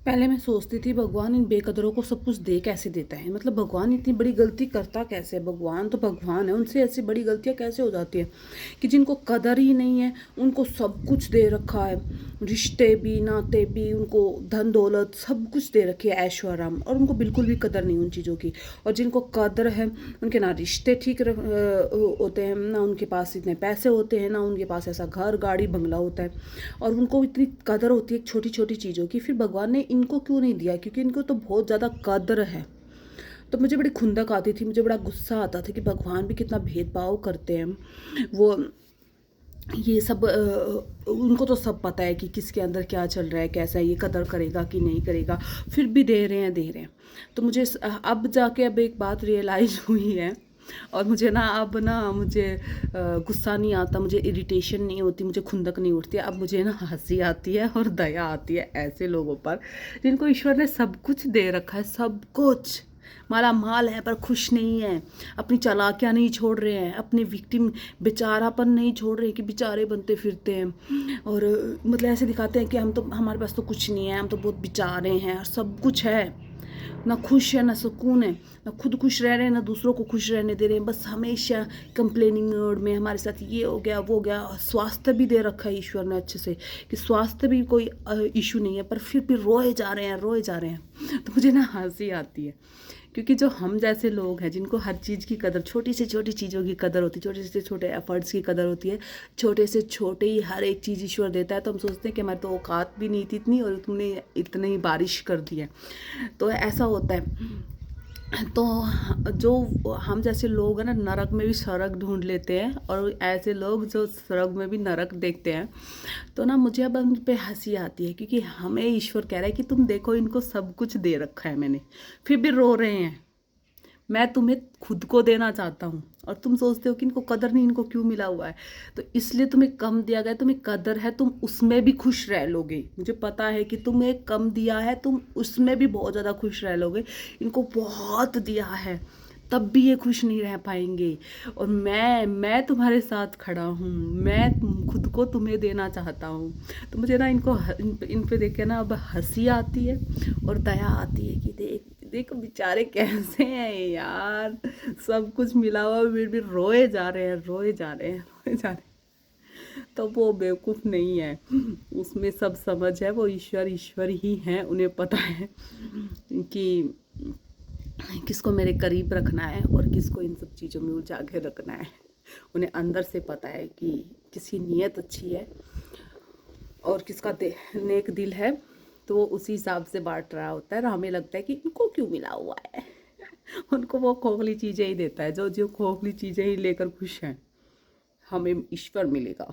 पहले मैं सोचती थी भगवान इन बेकदरों को सब कुछ दे कैसे देता है, मतलब भगवान इतनी बड़ी गलती करता कैसे है। भगवान तो भगवान है, उनसे ऐसी बड़ी गलतियाँ कैसे हो जाती है कि जिनको कदर ही नहीं है उनको सब कुछ दे रखा है। रिश्ते भी, नाते भी, उनको धन दौलत सब कुछ दे रखी है, ऐशो आराम, और उनको बिल्कुल भी कदर नहीं उन चीज़ों की। और जिनको कदर है उनके ना रिश्ते ठीक होते हैं, ना उनके पास इतने पैसे होते हैं, ना उनके पास ऐसा घर गाड़ी बंगला होता है। और उनको इतनी कदर होती है छोटी छोटी चीज़ों की, फिर भगवान ने इनको क्यों नहीं दिया? क्योंकि इनको तो बहुत ज़्यादा कदर है। तो मुझे बड़ी खुंदक आती थी, मुझे बड़ा गुस्सा आता था कि भगवान भी कितना भेदभाव करते हैं। वो ये सब उनको तो सब पता है कि किसके अंदर क्या चल रहा है, कैसा है, ये कदर करेगा कि नहीं करेगा, फिर भी दे रहे हैं दे रहे हैं। तो मुझे अब जाके अब एक बात रियलाइज़ हुई है। और मुझे ना अब ना मुझे गुस्सा नहीं आता, मुझे इरिटेशन नहीं होती, मुझे खुंदक नहीं उठती। अब मुझे ना हंसी आती है और दया आती है ऐसे लोगों पर जिनको ईश्वर ने सब कुछ दे रखा है, सब कुछ माला माल है पर खुश नहीं है, अपनी चालाकियाँ नहीं छोड़ रहे हैं, अपने विक्टिम बेचारापन नहीं छोड़ रहे कि बेचारे बनते फिरते हैं। और मतलब ऐसे दिखाते हैं कि हम तो, हमारे पास तो कुछ नहीं है, हम तो बहुत बेचारे हैं, और सब कुछ है। ना खुश है, ना सुकून है, ना खुद खुश रह रहे हैं, ना दूसरों को खुश रहने दे रहे हैं, बस हमेशा कंप्लेनिंग मोड में, हमारे साथ ये हो गया वो हो गया। स्वास्थ्य भी दे रखा है ईश्वर ने अच्छे से कि स्वास्थ्य भी कोई इशू नहीं है, पर फिर भी रोए जा रहे हैं, रोए जा रहे हैं। तो मुझे ना हंसी आती है, क्योंकि जो हम जैसे लोग हैं जिनको हर चीज़ की कदर, छोटी से छोटी चीज़ों की कदर होती है, छोटे से छोटे एफर्ट्स की कदर होती है, छोटे से छोटे ही हर एक चीज़ ईश्वर देता है, तो हम सोचते हैं कि हमारी तो औकात भी नहीं थी इतनी और तुमने इतनी बारिश कर दी है। तो ऐसा होता है। तो जो हम जैसे लोग हैं ना, नरक में भी स्वर्ग ढूंढ लेते हैं, और ऐसे लोग जो स्वर्ग में भी नरक देखते हैं। तो ना मुझे अब उन पे हंसी आती है, क्योंकि हमें ईश्वर कह रहा है कि तुम देखो इनको सब कुछ दे रखा है मैंने, फिर भी रो रहे हैं। मैं तुम्हें खुद को देना चाहता हूँ और तुम सोचते हो कि इनको कदर नहीं, इनको क्यों मिला हुआ है। तो इसलिए तुम्हें कम दिया गया, तुम्हें कदर है, तुम उसमें भी खुश रह लोगे। मुझे पता है कि तुम्हें कम दिया है, तुम उसमें भी बहुत ज़्यादा खुश रह लोगे। इनको बहुत दिया है तब भी ये खुश नहीं रह पाएंगे। और मैं तुम्हारे साथ खड़ा हूँ, मैं खुद को तुम्हें देना चाहता हूँ। तो मुझे ना इन पे देख के ना अब हंसी आती है और दया आती है कि देखो बेचारे कैसे हैं यार, सब कुछ मिला हुआ फिर भी रोए जा रहे हैं, रोए जा रहे हैं, रोए जा रहे हैं। तो वो बेवकूफ़ नहीं है, उसमें सब समझ है। वो ईश्वर ईश्वर ही हैं, उन्हें पता है कि किसको मेरे करीब रखना है और किसको इन सब चीज़ों में उलझा के रखना है। उन्हें अंदर से पता है कि किसकी नीयत अच्छी है और किसका नेक दिल है, तो वो उसी हिसाब से बांट रहा होता है। और हमें लगता है कि इनको क्यों मिला हुआ है। उनको वो खोखली चीज़ें ही देता है, जो जो खोखली चीज़ें ही लेकर खुश हैं। हमें ईश्वर मिलेगा।